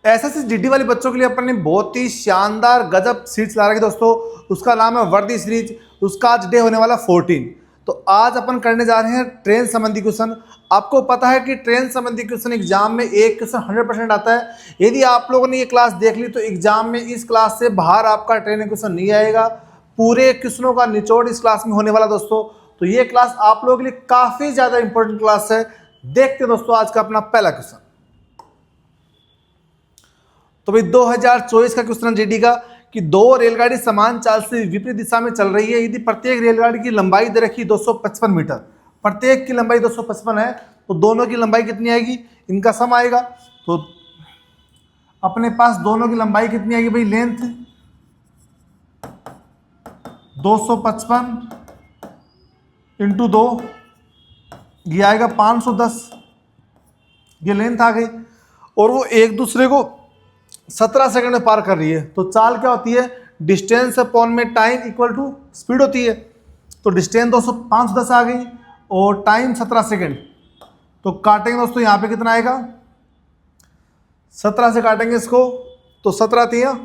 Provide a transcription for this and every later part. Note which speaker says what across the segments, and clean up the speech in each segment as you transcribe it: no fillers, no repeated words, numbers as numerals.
Speaker 1: SSC GD वाले बच्चों के लिए अपन ने बहुत ही शानदार गजब सीरीज ला रखी दोस्तों। उसका नाम है वर्दी सीरीज। उसका आज डे होने वाला 14। तो आज अपन करने जा रहे हैं ट्रेन संबंधी क्वेश्चन। आपको पता है कि ट्रेन संबंधी क्वेश्चन एग्जाम में एक क्वेश्चन 100% आता है। यदि आप लोगों ने ये क्लास देख ली तो एग्जाम में इस क्लास से बाहर आपका ट्रेन क्वेश्चन नहीं आएगा। पूरे क्वेश्चनों का निचोड़ इस क्लास में होने वाला दोस्तों। तो ये क्लास आप लोगों के लिए काफी ज्यादा इंपॉर्टेंट क्लास है। देखते हैं दोस्तों आज का अपना पहला क्वेश्चन। तो भाई 2024 का क्वेश्चन जीडी का कि दो रेलगाड़ी समान चाल से विपरीत दिशा में चल रही है। यदि प्रत्येक रेलगाड़ी की लंबाई दे रखी 255 मीटर, प्रत्येक की लंबाई 255 है, तो दोनों की लंबाई कितनी आएगी, इनका सम आएगा। तो अपने पास दोनों की लंबाई कितनी आएगी भाई, लेंथ 255 इंटू 2, ये आएगा 510। ये लेंथ आ गई और वो एक दूसरे को 17 सेकंड में पार कर रही है। तो चाल क्या होती है, डिस्टेंस अपॉन में टाइम इक्वल टू स्पीड होती है। तो डिस्टेंस 510 आ गई और टाइम 17 सेकंड। तो काटेंगे दोस्तों, यहाँ पे कितना आएगा, 17 से काटेंगे इसको तो 17 3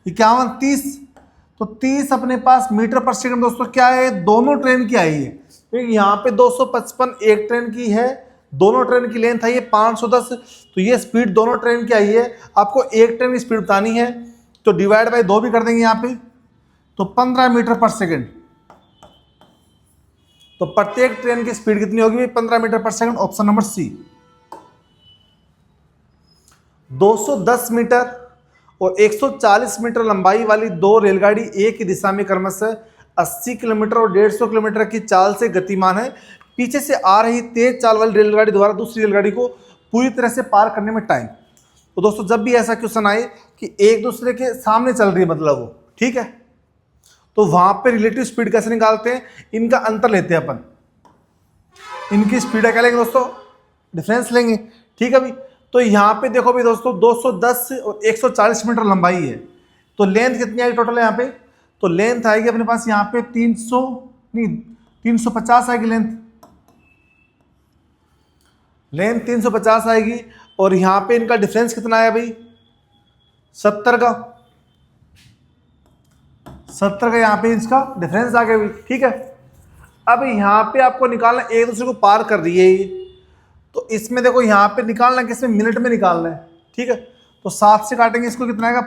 Speaker 1: 51 30। तो 30 अपने पास मीटर पर सेकंड दोस्तों क्या है, दोनों ट्रेन की आई है। क्योंकि यहाँ पे 255 एक ट्रेन की है, दोनों ट्रेन की लेंथ आई है 510। तो ये स्पीड दोनों ट्रेन की आई है। आपको एक ट्रेन की स्पीड बतानी है तो डिवाइड बाय 2 भी कर देंगे यहाँ पे, तो 15 मीटर पर सेकंड। तो प्रत्येक ट्रेन की स्पीड कितनी होगी, 15 metre per second. Option number C. 210 metre और 140 मीटर लंबाई वाली दो रेलगाड़ी एक ही दिशा में क्रमशः 80 किलोमीटर और 150 किलोमीटर की चाल से गतिमान है। पीछे से आ रही तेज चाल वाली रेलगाड़ी द्वारा दूसरी रेलगाड़ी को पूरी तरह से पार करने में टाइम। तो दोस्तों जब भी ऐसा क्वेश्चन आए कि एक दूसरे के सामने चल रही है, मतलब वो ठीक है, तो वहां पे रिलेटिव स्पीड कैसे निकालते हैं, इनका अंतर लेते हैं अपन। इनकी स्पीड क्या लेंगे दोस्तों, डिफरेंस लेंगे, ठीक है भाई। तो यहाँ पे देखो भाई दोस्तों 210 और 140 मीटर लंबाई है। तो लेंथ कितनी आएगी टोटल यहाँ पे, तो लेंथ आएगी अपने पास यहाँ पे 350 आएगी लेंथ 350 आएगी। और यहाँ पे इनका डिफरेंस कितना आया भाई, 70 का यहाँ पे इसका डिफरेंस आ गया भाई, ठीक है। अब यहाँ पे आपको निकालना, एक दूसरे को पार कर रही है ये, तो इसमें देखो यहाँ पे निकालना किसमें, मिनट में निकालना है, ठीक है। तो 7 से काटेंगे इसको, कितना आएगा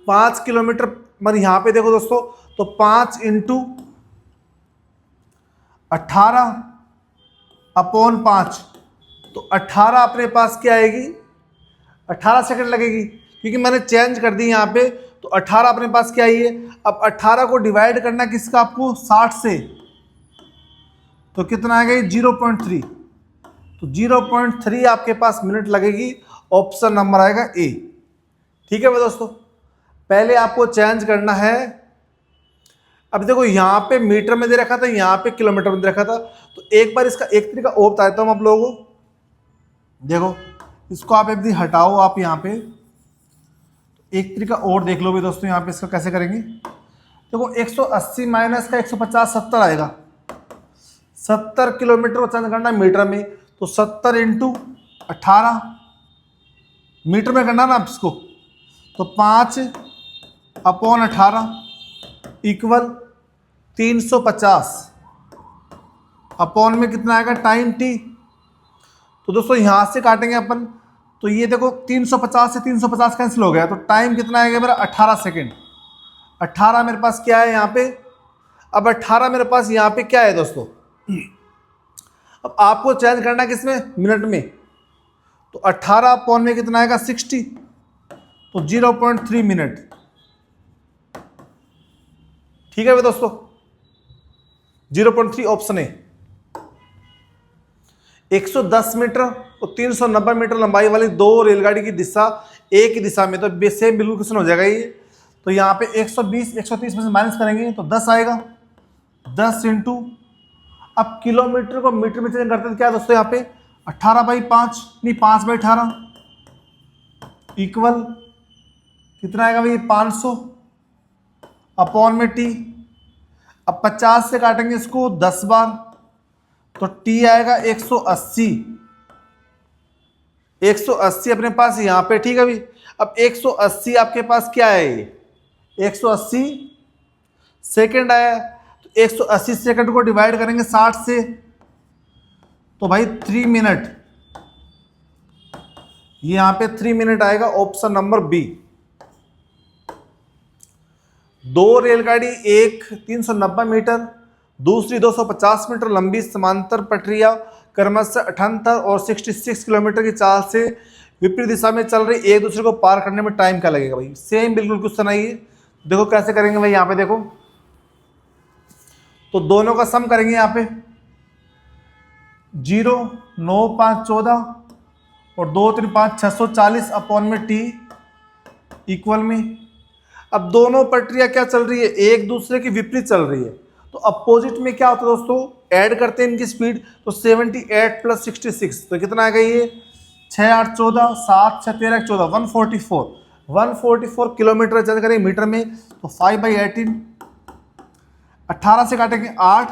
Speaker 1: 5 किलोमीटर। मतलब यहाँ पे देखो दोस्तों, तो 5 इंटू 18 अपॉन 5, तो 18 अपने पास क्या आएगी, 18 सेकंड लगेगी क्योंकि मैंने चेंज कर दी यहाँ पे। तो 18 अपने पास क्या आई है। अब 18 को डिवाइड करना किसका, आपको 60 से, तो कितना आएगा 0.3। तो 0.3 आपके पास मिनट लगेगी। ऑप्शन नंबर आएगा ए, ठीक है भाई दोस्तों। पहले आपको चेंज करना है। अब देखो यहाँ पे मीटर में दे रखा था, यहाँ पे किलोमीटर में दे रखा था। तो एक बार इसका एक तरीका और बताता हूँ आप लोगों को। देखो इसको आप यदि हटाओ आप यहाँ पे, एक तरीका और देख लो भी दोस्तों। यहाँ पे इसका कैसे करेंगे, देखो 180 माइनस का 150 70 आएगा। 70 किलोमीटर को चेंज करना मीटर में, तो 70 इंटू 18 मीटर में करना ना आप इसको, तो 5 अपॉन 18 इक्वल 350 अपॉन में कितना आएगा टाइम टी। तो दोस्तों यहाँ से काटेंगे अपन, तो ये देखो 350 से 350 कैंसिल हो गया। तो टाइम कितना आएगा मेरा 18 सेकेंड। 18 मेरे पास क्या है यहाँ पे, अब 18 मेरे पास यहाँ पे क्या है दोस्तों, अब आपको चेंज करना किसमें, मिनट में। तो 18 अपॉन में कितना आएगा 60, तो 0.3 मिनट, ठीक है भाई दोस्तों। 0.3 ऑप्शन है। 110 मीटर और 390 मीटर लंबाई वाली दो रेलगाड़ी की दिशा एक ही दिशा में, तो सेम बिल्कुल क्वेश्चन हो जाएगा ये। तो यहाँ पे 120 130 में से माइनस करेंगे तो 10 आएगा। 10 इंटू, अब किलोमीटर को मीटर में चेंज करते हैं क्या दोस्तों, यहाँ पे 18/5 नहीं 5/18 इक्वल कितना आएगा भाई 500 अपॉन में टी। अब 50 से काटेंगे इसको 10 बार, तो टी आएगा 180 180 अपने पास यहाँ पे, ठीक है भाई। अब 180 आपके पास क्या है, ये 180 सेकंड आया। तो 180 सेकंड को डिवाइड करेंगे 60 से, तो भाई 3 मिनट, ये यहाँ पे 3 मिनट आएगा, ऑप्शन नंबर बी। दो रेलगाड़ी, एक 390 मीटर, दूसरी 250 मीटर लंबी समांतर पटरियां क्रमशः 78 और 66 किलोमीटर की चाल से विपरीत दिशा में चल रही, एक दूसरे को पार करने में टाइम क्या लगेगा भाई। सेम बिल्कुल क्वेश्चन है ये। देखो कैसे करेंगे भाई, यहाँ पे देखो, तो दोनों का सम करेंगे यहाँ पे, 0 9 5 14 और 2 3 5 640 अपॉन में टी इक्वल में। अब दोनों पटरियां क्या चल रही है, एक दूसरे की विपरीत चल रही है, तो अपोजिट में क्या होता है दोस्तों, ऐड करते हैं इनकी स्पीड, तो 78 प्लस 66 तो कितना आएगा ये, 6 8 14 7 6 13 14 144 किलोमीटर चल करेंगे मीटर में, तो 5/18, 18 से काटेंगे 8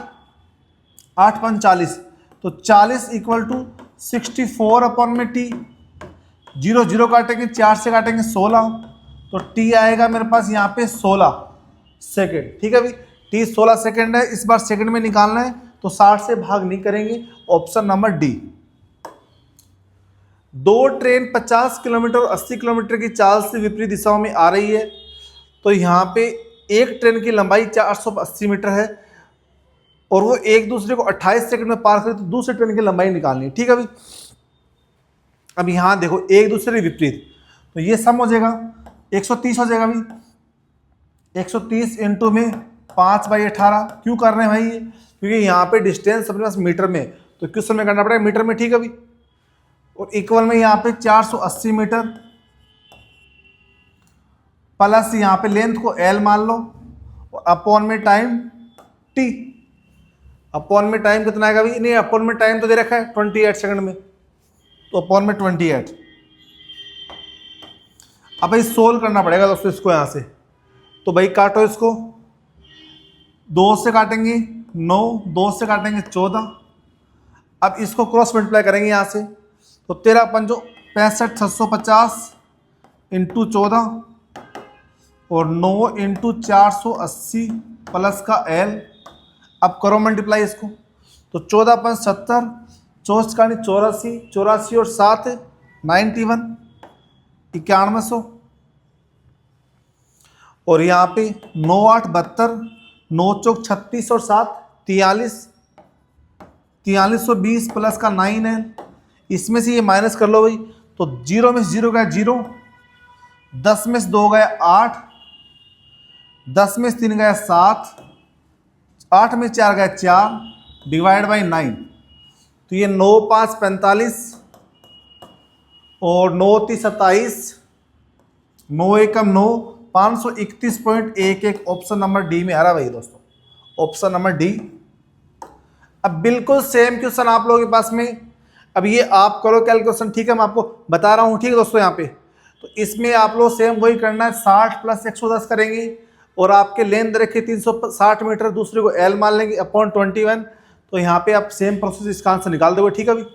Speaker 1: 8 5 40, तो 40 इक्वल टू 64 अपॉन में टी, 0 0 काटेंगे, 4 से काटेंगे 16, तो टी आएगा मेरे पास यहाँ पे 16 सेकेंड, ठीक है भाई। टी 16 सेकेंड है, इस बार सेकेंड में निकालना है, तो 60 से भाग नहीं करेंगे, ऑप्शन नंबर डी। दो ट्रेन 50 किलोमीटर और 80 किलोमीटर की चाल से विपरीत दिशाओं में आ रही है, तो यहाँ पे एक ट्रेन की लंबाई 480 मीटर है और वो एक दूसरे को 28 सेकंड में पार करे, तो दूसरे ट्रेन की लंबाई निकालनी है, ठीक है भाई। अब यहाँ देखो एक दूसरे के विपरीत, तो ये सम हो जाएगा 130 हो जाएगा भाई। 130 इंटू में 5/18 क्यों कर रहे हैं भाई ये, क्योंकि यहाँ पे डिस्टेंस अपने पास मीटर में, तो क्वेश्चन में करना पड़ेगा मीटर में, ठीक है भाई। और इक्वल में यहाँ पे 480 मीटर प्लस यहाँ पे लेंथ को एल मान लो और अपॉन में टाइम टी। अपॉन में टाइम कितना आएगा भाई, नहीं अपॉन में टाइम तो दे रखा है 28 सेकंड में, तो अपॉन में 28। अब भाई सोल्व करना पड़ेगा दोस्तों इसको यहाँ से, तो भाई काटो इसको, 2 से काटेंगे 9, 2 से काटेंगे 14। अब इसको क्रॉस मल्टीप्लाई करेंगे यहाँ से, तो 13 पंजो 65 650 इंटू 14 और 9 इंटू 480 प्लस का एल। अब करो मल्टीप्लाई इसको, तो 14 5 70, 24 का 84, 84 और 7 91, 9100। और यहाँ पे 9 8 72, 9 चौक 36 और 7 43, 4320 प्लस का 9 है, इसमें से ये माइनस कर लो भाई, तो 0 में 0 गया 0, 10 में 2 गया 8, 10 में 3 गया 7, 8 में 4 गया 4, डिवाइड बाई 9, तो ये 9 5 45 और 9 3 27, 9 एकम 9, 531.11 ऑप्शन नंबर डी में आ रहा भाई दोस्तों, ऑप्शन नंबर डी। अब बिल्कुल सेम क्वेश्चन आप लोगों के पास में, अब ये आप करो कैलकुलेशन, ठीक है, मैं आपको बता रहा हूँ, ठीक है दोस्तों। यहाँ पे तो इसमें आप लोग सेम वही करना है, 60 प्लस 110 करेंगे और आपके लेंथ रखे 360 मीटर, दूसरे को एल मान लेंगे अपॉन 21, तो यहाँ पे आप सेम प्रोसेस इसका आंसर निकाल दोगे, ठीक है भाई।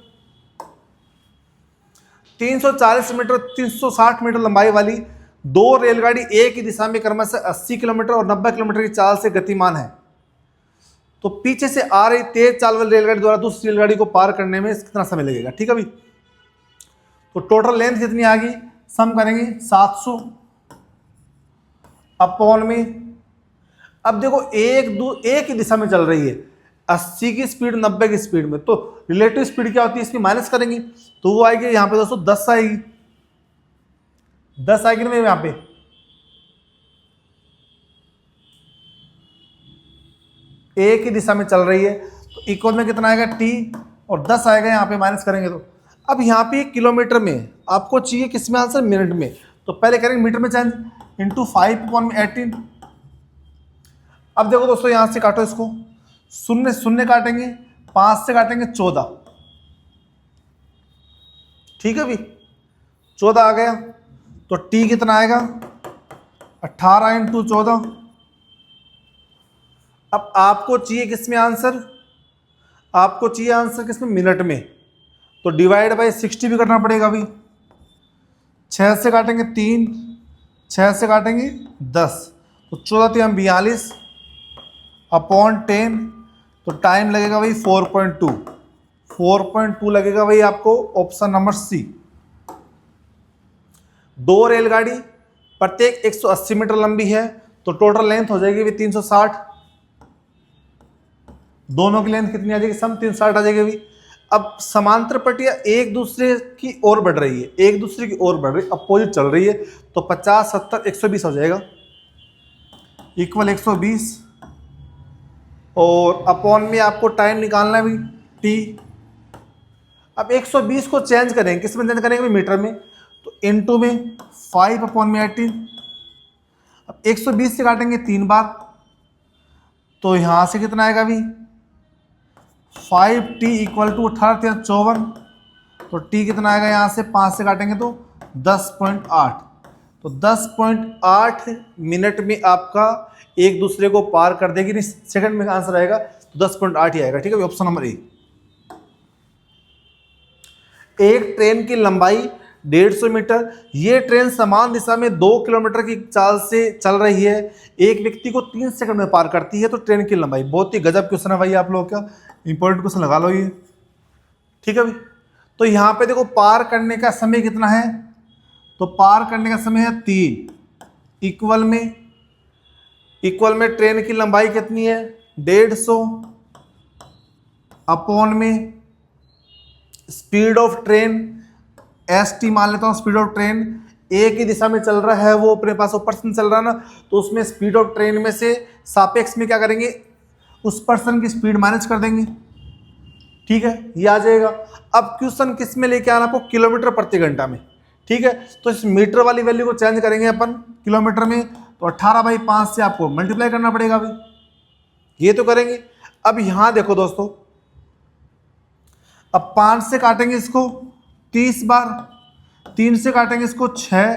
Speaker 1: 340 मीटर 360 मीटर लंबाई वाली दो रेलगाड़ी एक ही दिशा में क्रमशः 80 किलोमीटर और 90 किलोमीटर की चाल से गतिमान है, तो पीछे से आ रही तेज चाल वाली रेलगाड़ी द्वारा दूसरी रेलगाड़ी को पार करने में कितना समय लगेगा, ठीक है भाई। तो टोटल लेंथ कितनी आ गई, सम करेंगे 700 अपॉन में, अब देखो एक ही दिशा में चल रही है, 80 की स्पीड 90 की स्पीड में, तो रिलेटिव स्पीड क्या होती है इसकी माइनस करेंगे, तो वो आएगी यहाँ पे दोस्तों 10 आएगी, 10 आएगी ना यहाँ पे, एक ही दिशा में चल रही है, तो इक्वल में कितना आएगा टी और 10 आएगा यहाँ पे, माइनस करेंगे तो। अब यहाँ पे किलोमीटर में आपको चाहिए किस में आंसर, मिनट में, तो पहले करेंगे मीटर में चेंज, इंटू 5/18। अब देखो दोस्तों यहाँ से काटो इसको, शून्य शून्य काटेंगे, 5 से काटेंगे 14, ठीक है भाई, 14 आ गया, तो टी कितना आएगा 18 इंटू 14। अब आपको चाहिए किसमें आंसर, आपको चाहिए आंसर किसमें, मिनट में, तो डिवाइड बाई 60 भी करना पड़ेगा भाई, 6 से काटेंगे 3, 6 से काटेंगे 10, तो 14×3 42/10, तो टाइम लगेगा भाई 4.2 लगेगा भाई आपको, ऑप्शन नंबर सी। 2 रेलगाड़ी प्रत्येक 180 मीटर लंबी है, तो टोटल लेंथ हो जाएगी भाई 360। दोनों की लेंथ कितनी आ जाएगी, सम 360 आ जाएगी भाई। अब समांतर पट्टियां एक दूसरे की ओर बढ़ रही है, एक दूसरे की ओर बढ़ रही है, अपोजिट चल रही है, तो 50, 70, 120 हो जाएगा, इक्वल 120। और अपॉन में आपको टाइम निकालना है भाई टी। अब 120 को चेंज करेंगे, किस में चेंज करेंगे भाई, मीटर में, तो इनटू में 5/18। अब 120 से काटेंगे 3 बार, तो यहां से कितना आएगा भाई, 5t इक्वल टू 18×54, तो t कितना आएगा, यहाँ से 5 से काटेंगे तो 10.8, तो 10.8 मिनट में आपका एक दूसरे को पार कर देगी। नहीं, सेकंड में आंसर आएगा तो 10.8 ही आएगा, ठीक है, ऑप्शन नंबर ए। एक ट्रेन की लंबाई 150 मीटर, ये ट्रेन समान दिशा में 2 किलोमीटर की चाल से चल रही है, एक व्यक्ति को 3 सेकंड में पार करती है, तो ट्रेन की लंबाई। बहुत ही गजब क्वेश्चन है भाई, आप लोगों का इंपॉर्टेंट क्वेश्चन लगा लो ये, ठीक है भाई। तो यहाँ पे देखो पार करने का समय कितना है, तो पार करने का समय है 3, इक्वल में ट्रेन की लंबाई कितनी है 150, अपॉन में स्पीड ऑफ ट्रेन, st मान लेता हूँ, स्पीड ऑफ ट्रेन एक ही दिशा में चल रहा है, वो अपने पास ऊपर से चल रहा है ना, तो उसमें स्पीड ऑफ ट्रेन में से सापेक्ष में क्या करेंगे, उस पर्सन की स्पीड माइनस कर देंगे, ठीक है, ये आ जाएगा। अब क्वेश्चन किस में लेके आना आपको, किलोमीटर प्रति घंटा में, ठीक है, तो इस मीटर वाली वैल्यू को चेंज करेंगे अपन किलोमीटर में, तो 18/5 से आपको मल्टीप्लाई करना पड़ेगा भाई, ये तो करेंगे। अब यहां देखो दोस्तों, अब 5 से काटेंगे इसको 30 बार, 3 से काटेंगे इसको 6,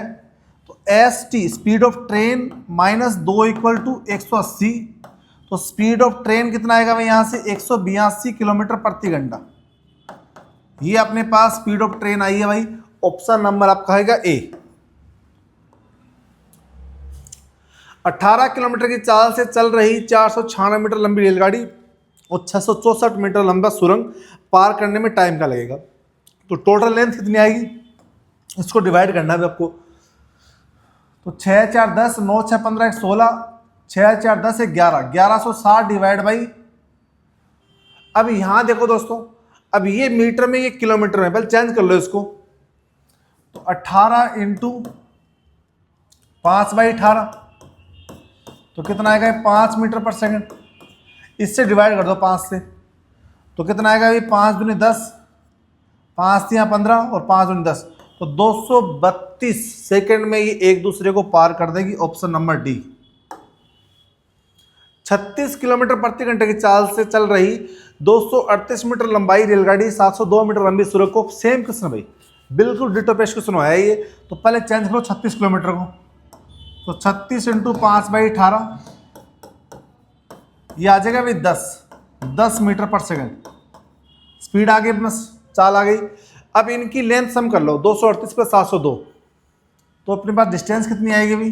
Speaker 1: तो st speed of train minus 2 equal to 180, तो स्पीड ऑफ ट्रेन कितना आएगा भाई, यहां से 182 किलोमीटर प्रति घंटा, ये अपने पास स्पीड ऑफ ट्रेन आई है भाई, ऑप्शन नंबर आपका आएगा ए। 18 किलोमीटर की चाल से चल रही 496 मीटर लंबी रेलगाड़ी और 664 मीटर लंबा सुरंग पार करने में टाइम का लगेगा, तो टोटल लेंथ कितनी आएगी, इसको डिवाइड करना है आपको, तो 6 4 10, 9 6 15 16, 6 4 10 11, 1160 डिवाइड बाई। अब यहां देखो दोस्तों, अब ये मीटर में, ये किलोमीटर में, पहले चेंज कर लो इसको, तो 18 इंटू 5/18, तो कितना आएगा 5 मीटर पर सेकंड, इससे डिवाइड कर दो 5 से, तो कितना आएगा भाई 5 दूनी 10, 5 3 15 और 5 दूनी 10, तो 232 सेकंड में ये एक दूसरे को पार कर देगी, ऑप्शन नंबर डी। 36 किलोमीटर प्रति घंटे की चाल से चल रही 238 मीटर लंबाई रेलगाड़ी 702 मीटर लंबी सुरंग को, सेम क्वेश्चन भाई, बिल्कुल डिटो पेश क्वेश्चन है ये, तो पहले चेंज करो 36 किलोमीटर को, तो 36 इंटू 5/18, ये आ जाएगा भाई 10 मीटर पर सेकंड, स्पीड आ गई, बस चाल आ गई। अब इनकी लेंथ सम कर लो, 238 + 702, तो अपने पास डिस्टेंस कितनी आएगी भाई,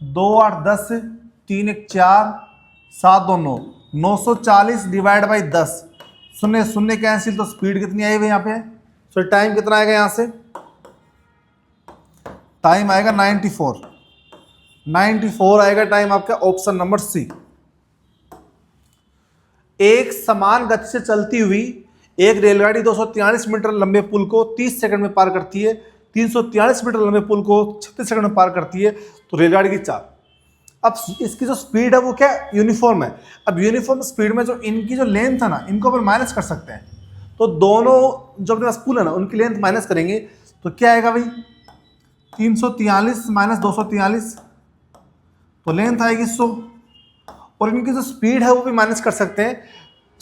Speaker 1: 2 8 10, 3 1 4, 7 2 9, 940 डिवाइड बाई 10, 0 0 कैंसिल, तो स्पीड कितनी आई भाई यहाँ पे, तो टाइम कितना आएगा, यहाँ से टाइम आएगा 94 आएगा टाइम आपका, ऑप्शन नंबर सी। एक समान गति से चलती हुई एक रेलगाड़ी 243 मीटर लंबे पुल को 30 सेकंड में पार करती है, 343 मीटर लंबे पुल को 36 सेकंड में पार करती है, तो रेलगाड़ी की चाल। अब इसकी जो स्पीड है वो क्या यूनिफॉर्म है, अब यूनिफॉर्म स्पीड में जो इनकी जो लेंथ है ना, इनको अपन माइनस कर सकते हैं, तो दोनों जो अपने पास पुल है ना, उनकी लेंथ माइनस करेंगे, तो क्या आएगा भाई 343 - 243, तो लेंथ आएगी 100, और इनकी जो स्पीड है वो भी माइनस कर सकते हैं,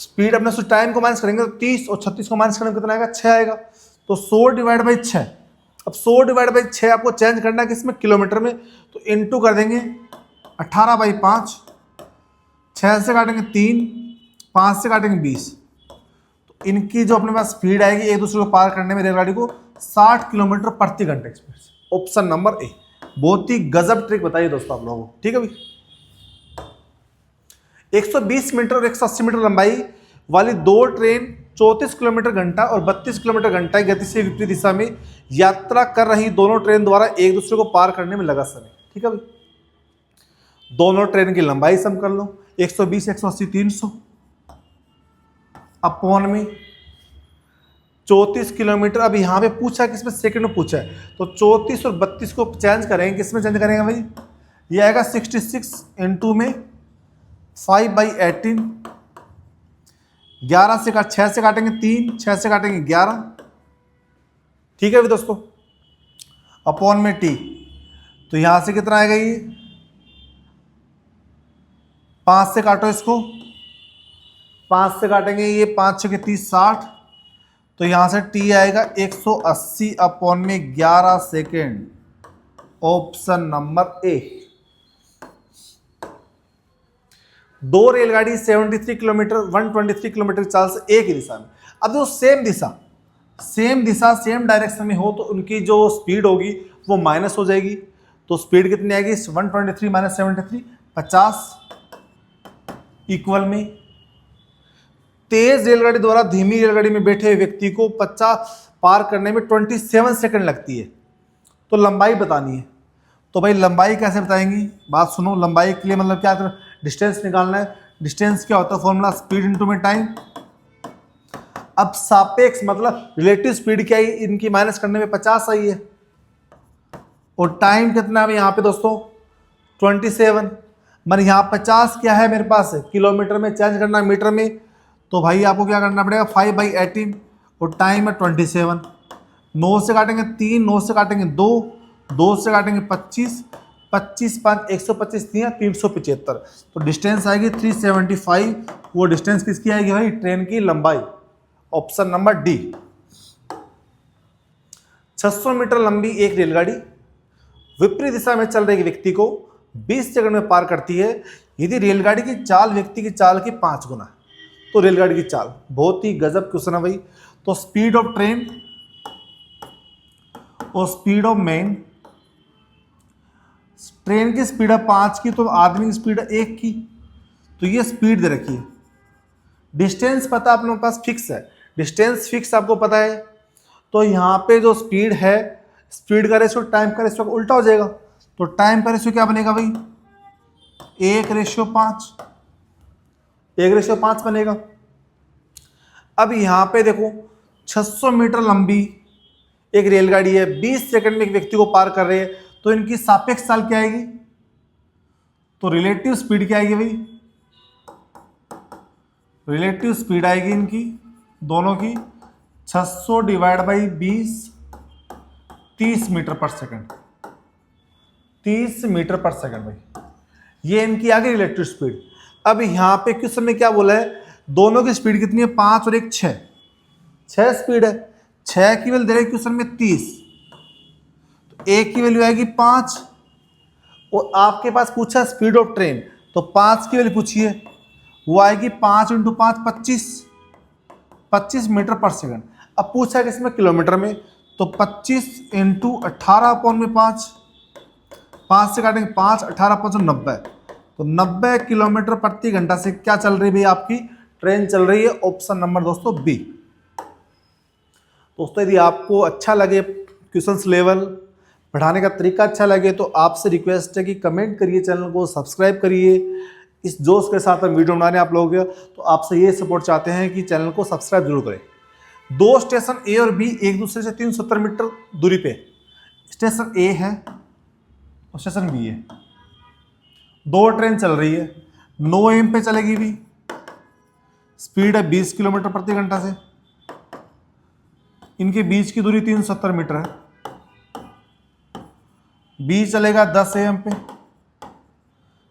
Speaker 1: स्पीड अपने टाइम को माइनस करेंगे तो 30 और 36 को माइनस करेंगे कितना आएगा 6 आएगा, तो 100 डिवाइड बाई 6। अब 100 डिवाइड बाई 6 आपको चेंज करना है किसमें, किलोमीटर में, तो इनटू कर देंगे 18/5, 6 से काटेंगे 3, 5 से काटेंगे 20, तो इनकी जो अपने पास स्पीड आएगी एक दूसरे को पार करने में रेलगाड़ी को, 60 किलोमीटर प्रति घंटे स्पीड से। Option number A. बहुत ही गजब ट्रिक बताइए दोस्तों आप लोगों को, ठीक है भाई। 120 मीटर और 180 मीटर लंबाई वाली दो ट्रेन 34 किलोमीटर घंटा और 32 किलोमीटर घंटा की गति से विपरीत दिशा में यात्रा कर रही दोनों ट्रेन द्वारा एक दूसरे को पार करने में लगा समय, ठीक है भाई। दोनों ट्रेन की लंबाई सम कर लो, 120 180 300 अपॉन में 34 किलोमीटर। अब यहाँ पे पूछा किसमें, सेकंड में पूछा है, तो 34 और 32 को चेंज करेंगे, किसमें चेंज करेंगे भाई, ये आएगा 66 इंटू में 5/18, 11 से 6 से काटेंगे 3, 6 से काटेंगे 11, ठीक है भाई दोस्तों, अपॉन में टी। तो यहां से कितना आएगा, ये 5 से काटो इसको, 5 से काटेंगे, ये 5 6 30 60, तो यहां से टी आएगा 180 अपॉन में 11 सेकेंड। Option number A. दो रेलगाड़ी 73 किलोमीटर 123 किलोमीटर चाल से एक ही दिशा में। अब जो सेम दिशा सेम डायरेक्शन में हो तो उनकी जो स्पीड होगी वो माइनस हो जाएगी। तो स्पीड कितनी आएगी, 123 माइनस 73 50 इक्वल में तेज रेलगाड़ी द्वारा धीमी रेलगाड़ी में बैठे हुए व्यक्ति को 50 पार करने में 27 सेकंड लगती है। तो लंबाई बतानी है। तो भाई लंबाई कैसे बताएंगी, बात सुनो। लंबाई के लिए मतलब क्या, डिस्टेंस निकालना है। डिस्टेंस क्या होता है, फॉर्मूला स्पीड इनटू में टाइम। अब सापेक्ष मतलब रिलेटिव स्पीड क्या है, इनकी माइनस करने में 50 आई है, और टाइम कितना है यहाँ पे दोस्तों 27। मन यहाँ 50 क्या है मेरे पास, किलोमीटर में चेंज करना मीटर में, तो भाई आपको क्या करना पड़ेगा 5/18, और टाइम है 27। 9 से काटेंगे 3, 9 से काटेंगे 2, 2 से काटेंगे 25, 25 5 125 375, तो डिस्टेंस आएगी 375। वो डिस्टेंस किसकी आएगी भाई, ट्रेन की लंबाई। Option number D. 600 मीटर लंबी एक रेलगाड़ी विपरीत दिशा में चल रहे व्यक्ति को 20 सेकंड में पार करती है यदि रेलगाड़ी की चाल व्यक्ति की चाल की 5 गुना है। तो रेलगाड़ी की चाल, बहुत ही गजब क्वेश्चन है भाई। तो स्पीड ऑफ ट्रेन और स्पीड ऑफ मैन, ट्रेन की स्पीड है 5 की, तो आदमी की स्पीड है 1 की, तो ये स्पीड दे रखी है। डिस्टेंस पता अपने पास फिक्स है, डिस्टेंस फिक्स आपको पता है, तो यहाँ पे जो स्पीड है, स्पीड का रेशियो टाइम का रेशियो उल्टा हो जाएगा। तो टाइम का रेशियो क्या बनेगा भाई, 1:5, 1:5 बनेगा। अब यहाँ पे देखो 600 मीटर लंबी एक रेलगाड़ी है, 20 सेकंड में एक व्यक्ति को पार कर रही है, तो इनकी सापेक्ष चाल क्या आएगी, तो रिलेटिव स्पीड क्या आएगी भाई, रिलेटिव स्पीड आएगी इनकी दोनों की 600 divide by 20, 30 metre per second, 30 metre per second भाई, ये इनकी आ गई रिलेटिव स्पीड। अब यहाँ पे क्वेश्चन में क्या बोला है, दोनों की स्पीड कितनी है, 5 और 1 6, 6 स्पीड है, 6 की वैल्यू दे रहे क्वेश्चन में 30, तो 1 की वैल्यू आएगी 5, और आपके पास पूछा स्पीड ऑफ ट्रेन, तो 5 की वैल्यू पूछिए, वो आएगी 5 × 5 25 मीटर पर सेकंड। अब पूछा है किसमें, किलोमीटर में, तो 25 × 18/5, 5 से काटेंगे 5, 18/5 90, तो 90 किलोमीटर प्रति घंटा से क्या चल रही है भाई, आपकी ट्रेन चल रही है। ऑप्शन नंबर दोस्तों बी। दोस्तों यदि आपको अच्छा लगे क्वेश्चंस लेवल पढ़ाने का तरीका अच्छा लगे, तो आपसे रिक्वेस्ट है कि कमेंट करिए, चैनल को सब्सक्राइब करिए। इस जोश के साथ हम वीडियो बनाने आप लोग, तो आपसे ये सपोर्ट चाहते हैं कि चैनल को सब्सक्राइब जरूर करें। दो स्टेशन ए और बी एक दूसरे से 370 मीटर दूरी पे, स्टेशन ए है और स्टेशन बी है, दो ट्रेन चल रही है, 9 AM पे चलेगी भी, स्पीड है 20 किलोमीटर प्रति घंटा से, इनके बीच की दूरी 370 मीटर है, बी चलेगा 10 AM पे,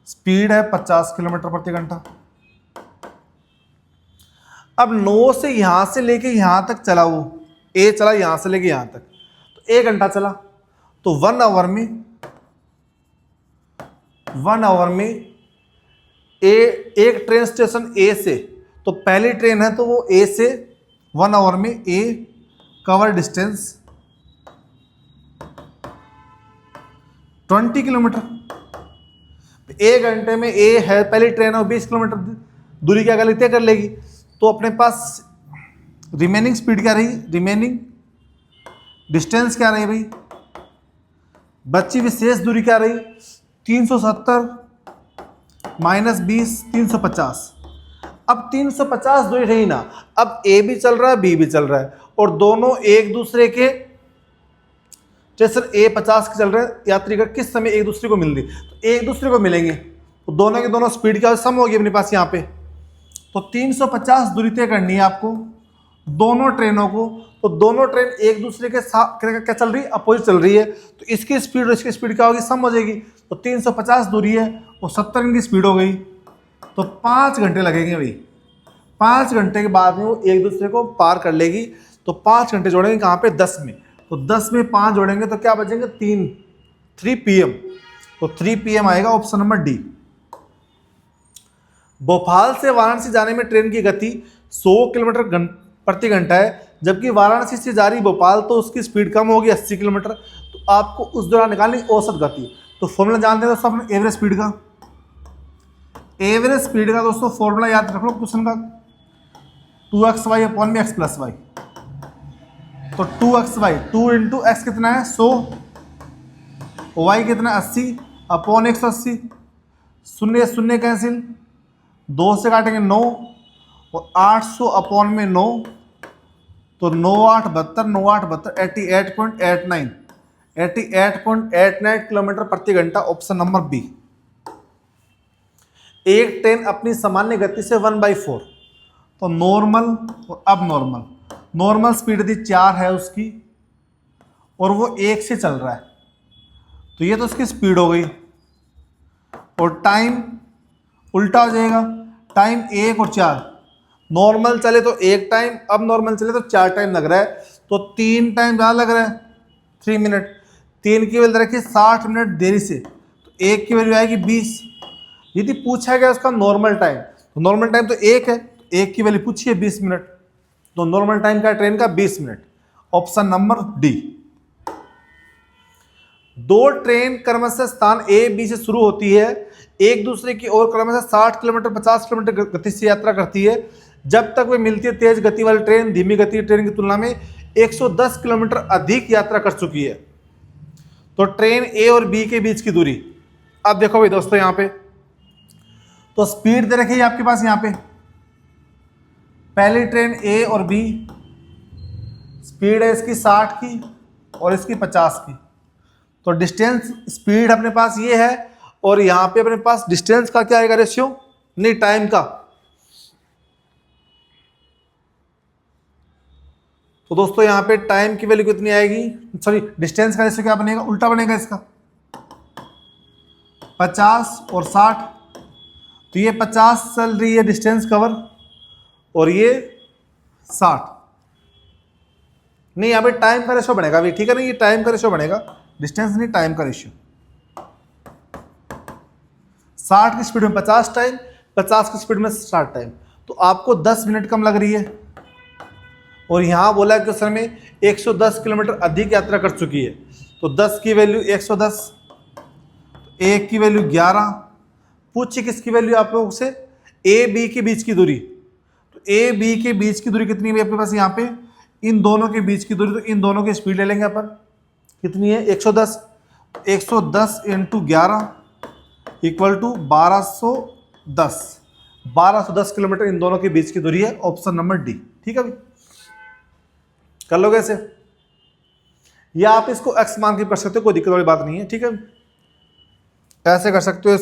Speaker 1: स्पीड है 50 किलोमीटर प्रति घंटा। अब 9 से यहां से लेके यहां तक चला, वो ए चला यहां से लेके यहां तक, तो 1 घंटा चला, तो 1 आवर में एक ट्रेन स्टेशन ए से, तो पहली ट्रेन है तो वो ए से 1 आवर में ए कवर डिस्टेंस 20 किलोमीटर। 1 घंटे में ए है पहली ट्रेन और 20 किलोमीटर दूरी क्या कर लेती है, कर लेगी। तो अपने पास रिमेनिंग स्पीड क्या रही, रिमेनिंग डिस्टेंस क्या रही भाई, बची विशेष दूरी क्या रही, 370 माइनस 20 350। अब 350 दूरी रही ना, अब ए भी चल रहा है बी भी चल रहा है और दोनों एक दूसरे के, जैसे ए 50 के चल रहे हैं, यात्रीगण किस समय एक दूसरे को मिल रही, तो एक दूसरे को मिलेंगे तो दोनों के दोनों स्पीड क्या सम होगी अपने पास यहाँ पे। तो 350 दूरी तय करनी है आपको दोनों ट्रेनों को। तो दोनों ट्रेन एक दूसरे के साथ क्या चल रही है, अपोजिट चल रही है, तो इसकी स्पीड और इसकी स्पीड क्या होगी, सम हो जाएगी। तो 350 दूरी है और 70 इनकी स्पीड हो गई, तो 5 घंटे लगेंगे भाई। 5 घंटे के बाद में वो एक दूसरे को पार कर लेगी। तो 5 घंटे जोड़ेंगे कहाँ पे, 10 में। तो 10 में 5 जोड़ेंगे तो क्या बचेंगे, 3 PM। तो 3 PM आएगा ऑप्शन नंबर डी। भोपाल से वाराणसी जाने में ट्रेन की गति 100 किलोमीटर प्रति घंटा है, जबकि वाराणसी से जा रही भोपाल तो उसकी स्पीड कम होगी 80 किलोमीटर। तो आपको उस दौरान निकालनी औसत गति। तो फॉर्मूला जानते हैं दोस्तों अपने एवरेज स्पीड का। एवरेज स्पीड का दोस्तों फॉर्मूला याद रख लो क्वेश्चन का, 2xy अपॉन में x प्लस वाई। तो 2xy 2 इंटू एक्स कितना है 100, y कितना 80 अपॉन 180, शून्य शून्य कैंसिल, 2 से काटेंगे 9 और 800 अपॉन में 9, तो 9 8 72 9 8 72 88.89 88.89 किलोमीटर प्रति घंटा, ऑप्शन नंबर बी। एक ट्रेन अपनी सामान्य गति से 1/4, तो नॉर्मल और अब नॉर्मल, नॉर्मल स्पीड यदि 4 है उसकी और वो 1 से चल रहा है, तो ये तो उसकी स्पीड हो गई। और टाइम उल्टा हो जाएगा, टाइम 1 और 4, नॉर्मल चले तो 1 टाइम, अब नॉर्मल चले तो 4 टाइम लग रहा है, तो 3 टाइम ज़्यादा लग रहा है 3 मिनट। 3 की वैल्यू रखिए 60 मिनट देरी से, तो 1 की वैल्यू आएगी 20। यदि पूछा गया उसका नॉर्मल टाइम, तो नॉर्मल टाइम तो 1 है, 1 की वैल्यू पूछी है 20 मिनट, तो नॉर्मल टाइम का ट्रेन का 20 minute, option number D. 2 train क्रमशः स्थान ए बी से शुरू होती है, एक दूसरे की ओर क्रमशः 60 किलोमीटर 50 किलोमीटर गति से यात्रा करती है। जब तक वे मिलती है तेज गति वाली ट्रेन धीमी गति ट्रेन की तुलना में 110 किलोमीटर अधिक यात्रा कर चुकी है। तो ट्रेन ए और बी के बीच की दूरी, अब देखो भाई दोस्तों यहाँ पे तो स्पीड दे रखी है आपके पास, यहाँ पे पहली ट्रेन ए और बी, स्पीड है इसकी 60 की और इसकी 50 की। तो डिस्टेंस स्पीड अपने पास ये है और यहाँ पे अपने पास डिस्टेंस का क्या आएगा रेशियो, नहीं टाइम का। तो दोस्तों यहाँ पे टाइम की वैल्यू कितनी आएगी, सॉरी डिस्टेंस का रेशियो क्या बनेगा, उल्टा बनेगा इसका, 50 और 60। तो ये 50 चल रही है डिस्टेंस कवर और ये 60, नहीं यहाँ पे टाइम का रेशियो बनेगा अभी, ठीक है ना, ये टाइम का रेशियो बनेगा, डिस्टेंस नहीं टाइम का रेशियो। 60 की स्पीड में 50 टाइम, 50 की स्पीड में 60 टाइम, तो आपको 10 मिनट कम लग रही है। और यहाँ बोला कि उस समय 110 किलोमीटर अधिक यात्रा कर चुकी है, तो 10 की वैल्यू 110, 1 की वैल्यू 11, पूछिए किसकी वैल्यू आप लोगों से, ए बी के बीच की दूरी। तो ए बी के बीच की दूरी कितनी है आपके पास यहाँ पे, इन दोनों के बीच की दूरी, तो इन दोनों की स्पीड ले लेंगे अपन, कितनी है 110, 110 इंटू 11 इक्वल टू 1210, 1210 किलोमीटर इन दोनों के बीच की दूरी है, ऑप्शन नंबर डी। ठीक है भाई, कर लोगे ऐसे, या आप इसको एक्स मान के कर सकते हो, कोई दिक्कत वाली बात नहीं है। ठीक है, ऐसे कर सकते हो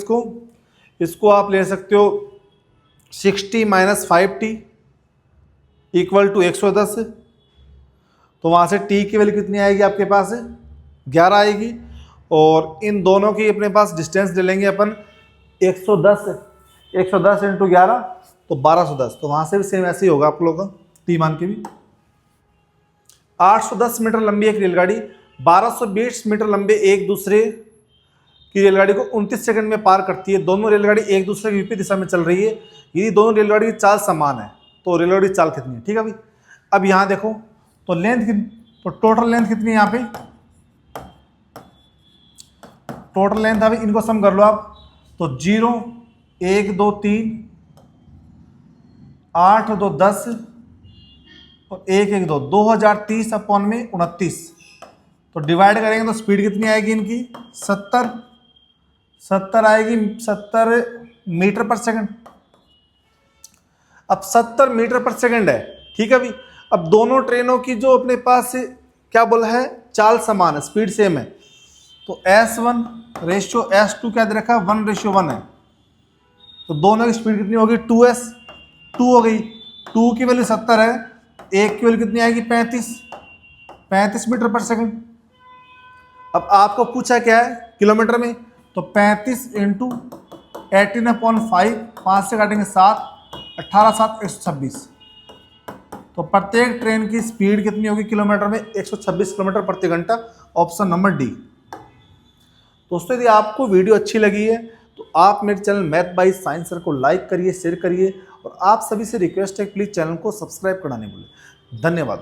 Speaker 1: इसको आप ले सकते हो 60 माइनस 5t इक्वल टू 110, तो वहाँ से t की वैल्यू कितनी आएगी आपके पास, 11 आएगी, और इन दोनों की अपने पास डिस्टेंस ले लेंगे अपन 110 इंटू 11 तो 1210, तो वहाँ से भी सेम ऐसे ही होगा आप लोगों का, t मान के भी। 810 मीटर लंबी एक रेलगाड़ी 1220 मीटर लंबे एक दूसरे की रेलगाड़ी को 29 सेकंड में पार करती है। दोनों रेलगाड़ी एक दूसरे की विपरीत दिशा में चल रही है। यदि दोनों रेलगाड़ी की चाल समान है तो रेलगाड़ी की चाल कितनी है। ठीक है भाई, अब यहाँ देखो तो लेंथ तो टोटल लेंथ कितनी है यहाँ पे, टोटल लेंथ अभी इनको सम कर लो आप, तो 0 1 2 3 8 2 10 और 1 1 2 2030 अपॉन में 29। तो डिवाइड करेंगे तो स्पीड कितनी आएगी इनकी 70 आएगी, 70 मीटर पर सेकंड। अब 70 मीटर पर सेकंड है, ठीक है भाई। अब दोनों ट्रेनों की जो अपने पास क्या बोला है, चाल समान है, स्पीड सेम है, तो S1 रेशियो S2 क्या दे रखा है 1:1 है। तो दोनों की स्पीड कितनी होगी 2S, 2 हो गई। 2 की वैल्यू 70 है, एक की वैल्यू कितनी आएगी 35 मीटर पर सेकंड। अब आपको पूछा क्या है किलोमीटर में, तो 35 इंटू 18/5, 5 से काटेंगे 7, 18 7 126। तो प्रत्येक ट्रेन की स्पीड कितनी होगी किलोमीटर में 126 किलोमीटर प्रति घंटा, ऑप्शन नंबर डी। दोस्तों यदि आपको वीडियो अच्छी लगी है तो आप मेरे channel math by science sir को लाइक करिए, शेयर करिए, और आप सभी से रिक्वेस्ट है प्लीज़ चैनल को सब्सक्राइब करना नहीं भूलें। धन्यवाद।